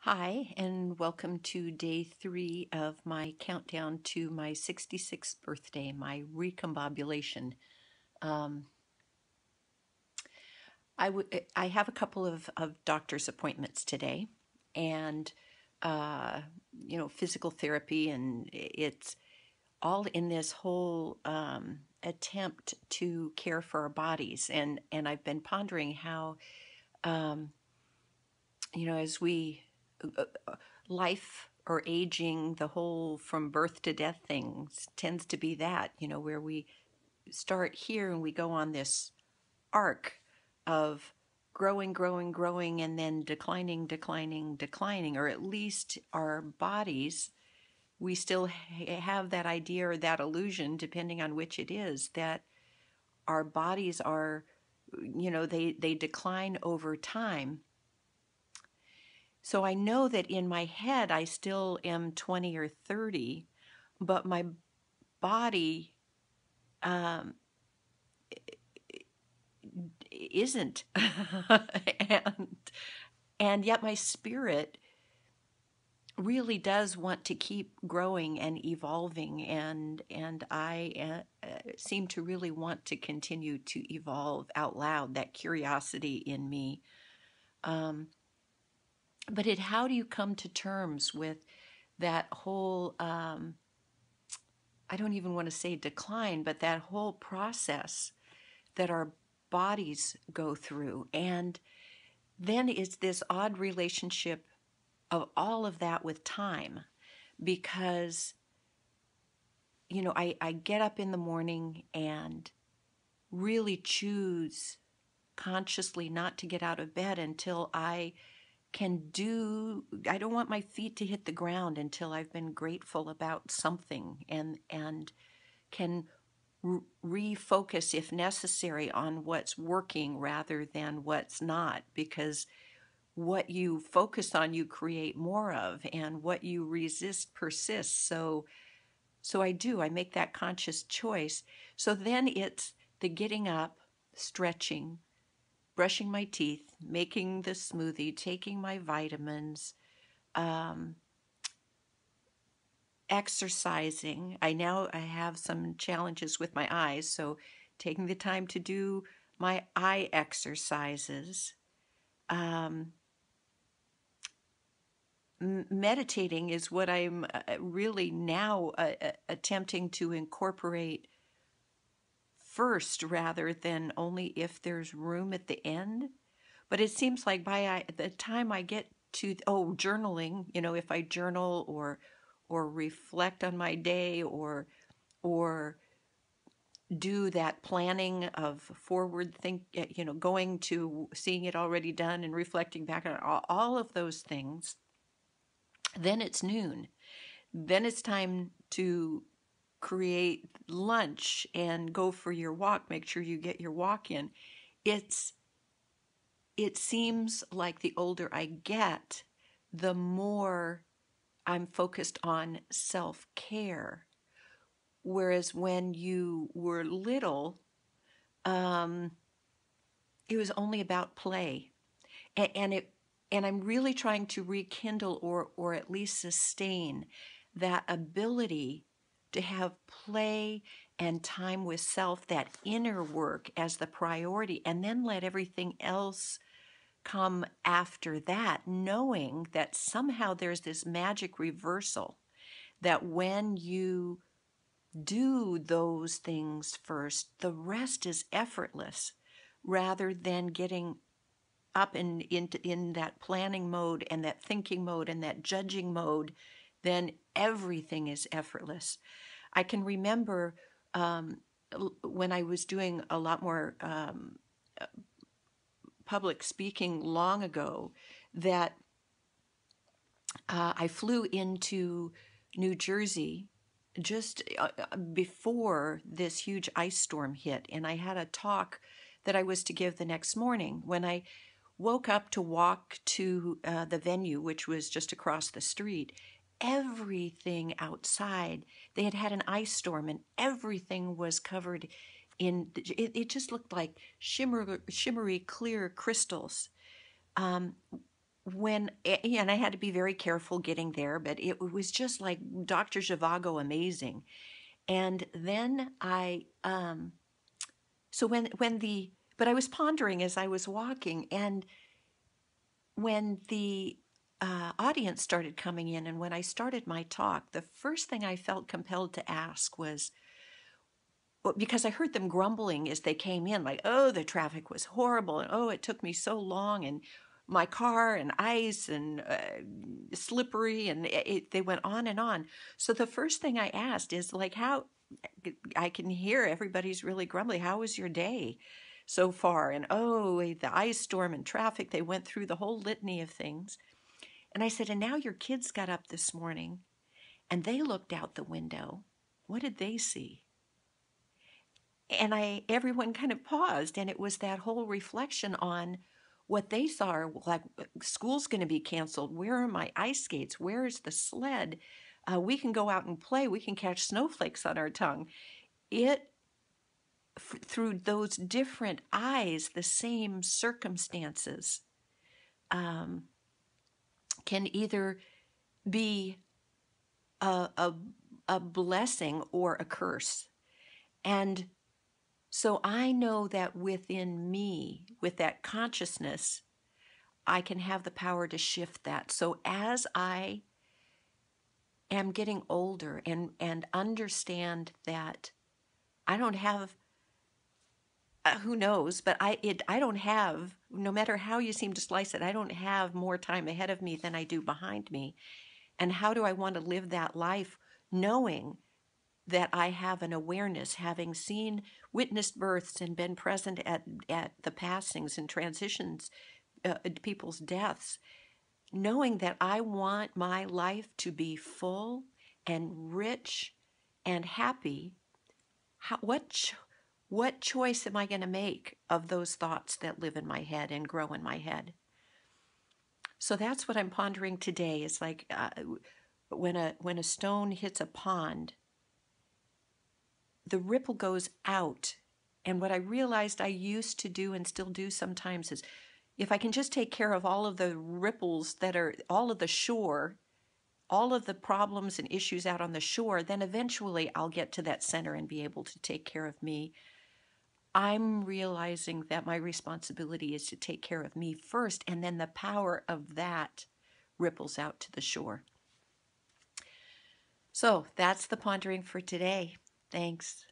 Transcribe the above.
Hi, and welcome to day 3 of my countdown to my 66th birthday, my recombobulation. Um, I have a couple of doctor's appointments today, and uh, physical therapy, and it's all in this whole attempt to care for our bodies. And I've been pondering how, um, as we life or aging, the whole from birth to death things tends to be that, where we start here and we go on this arc of growing, growing, growing, and then declining, declining, declining, or at least our bodies, we still have that idea or that illusion, depending on which it is, that our bodies are, they decline over time. So I know that in my head I still am 20 or 30, but my body um, isn't. and and yet my spirit really does want to keep growing and evolving, and I seem to really want to continue to evolve out loud, that curiosity in me. Um, but how do you come to terms with that whole I don't even want to say decline, but that whole process that our bodies go through? And then it's this odd relationship of all of that with time, because, I get up in the morning and really choose consciously not to get out of bed until I don't want my feet to hit the ground until I've been grateful about something, and can refocus if necessary on what's working rather than what's not, because what you focus on you create more of, and what you resist persists. So I make that conscious choice. So then it's the getting up, stretching, brushing my teeth, making the smoothie, taking my vitamins, um, exercising. I have some challenges with my eyes, so taking the time to do my eye exercises. Um, Meditating is what I'm really now attempting to incorporate first, rather than only if there's room at the end. But it seems like by the time I get to journaling, if I journal or reflect on my day, or do that planning of forward think, going to seeing it already done and reflecting back on all of those things, then it's noon. Then it's time to create lunch and go for your walk. Make sure you get your walk in. It's it seems like the older I get, the more I'm focused on self-care. Whereas when you were little, um, it was only about play, and it and I'm really trying to rekindle, or at least sustain, that ability to have play and time with self, that inner work as the priority, and then let everything else come after that, knowing that somehow there's this magic reversal, that when you do those things first, the rest is effortless, rather than getting up in that planning mode and that thinking mode and that judging mode. Then everything is effortless. I can remember when I was doing a lot more public speaking long ago, that I flew into New Jersey just before this huge ice storm hit, and I had a talk that I was to give the next morning. When I woke up to walk to the venue, which was just across the street, everything outside, they had an ice storm, and everything was covered in, it just looked like shimmery clear crystals. Um, and I had to be very careful getting there, but it was just like Dr. Zhivago amazing. And then so when the, but I was pondering as I was walking, and when the audience started coming in, and when I started my talk, the first thing I felt compelled to ask was, well, because I heard them grumbling as they came in, like, oh, the traffic was horrible, and oh, it took me so long, and my car and ice and slippery, and they went on and on. So the first thing I asked is, like, how, I can hear everybody's really grumbling. How was your day so far? And oh, the ice storm and traffic, they went through the whole litany of things. And I said, and now your kids got up this morning and they looked out the window. What did they see? And everyone kind of paused, and it was that whole reflection on what they saw, like, school's going to be canceled. Where are my ice skates? Where is the sled? We can go out and play. We can catch snowflakes on our tongue. Through those different eyes, the same circumstances can either be a blessing or a curse. And so I know that within me, with that consciousness, I can have the power to shift that. So as I am getting older and understand that I don't have, who knows, but I don't have, no matter how you seem to slice it, I don't have more time ahead of me than I do behind me. And how do I want to live that life, knowing that I have an awareness, having seen, witnessed births and been present at the passings and transitions, people's deaths, knowing that I want my life to be full and rich and happy. What choice am I going to make of those thoughts that live in my head and grow in my head? So that's what I'm pondering today. It's like when a stone hits a pond, the ripple goes out. And what I realized I used to do and still do sometimes is, if I can just take care of all of the ripples that are all of the shore, all of the problems and issues out on the shore, then eventually I'll get to that center and be able to take care of me. I'm realizing that my responsibility is to take care of me first, and then the power of that ripples out to the shore. So that's the pondering for today. Thanks.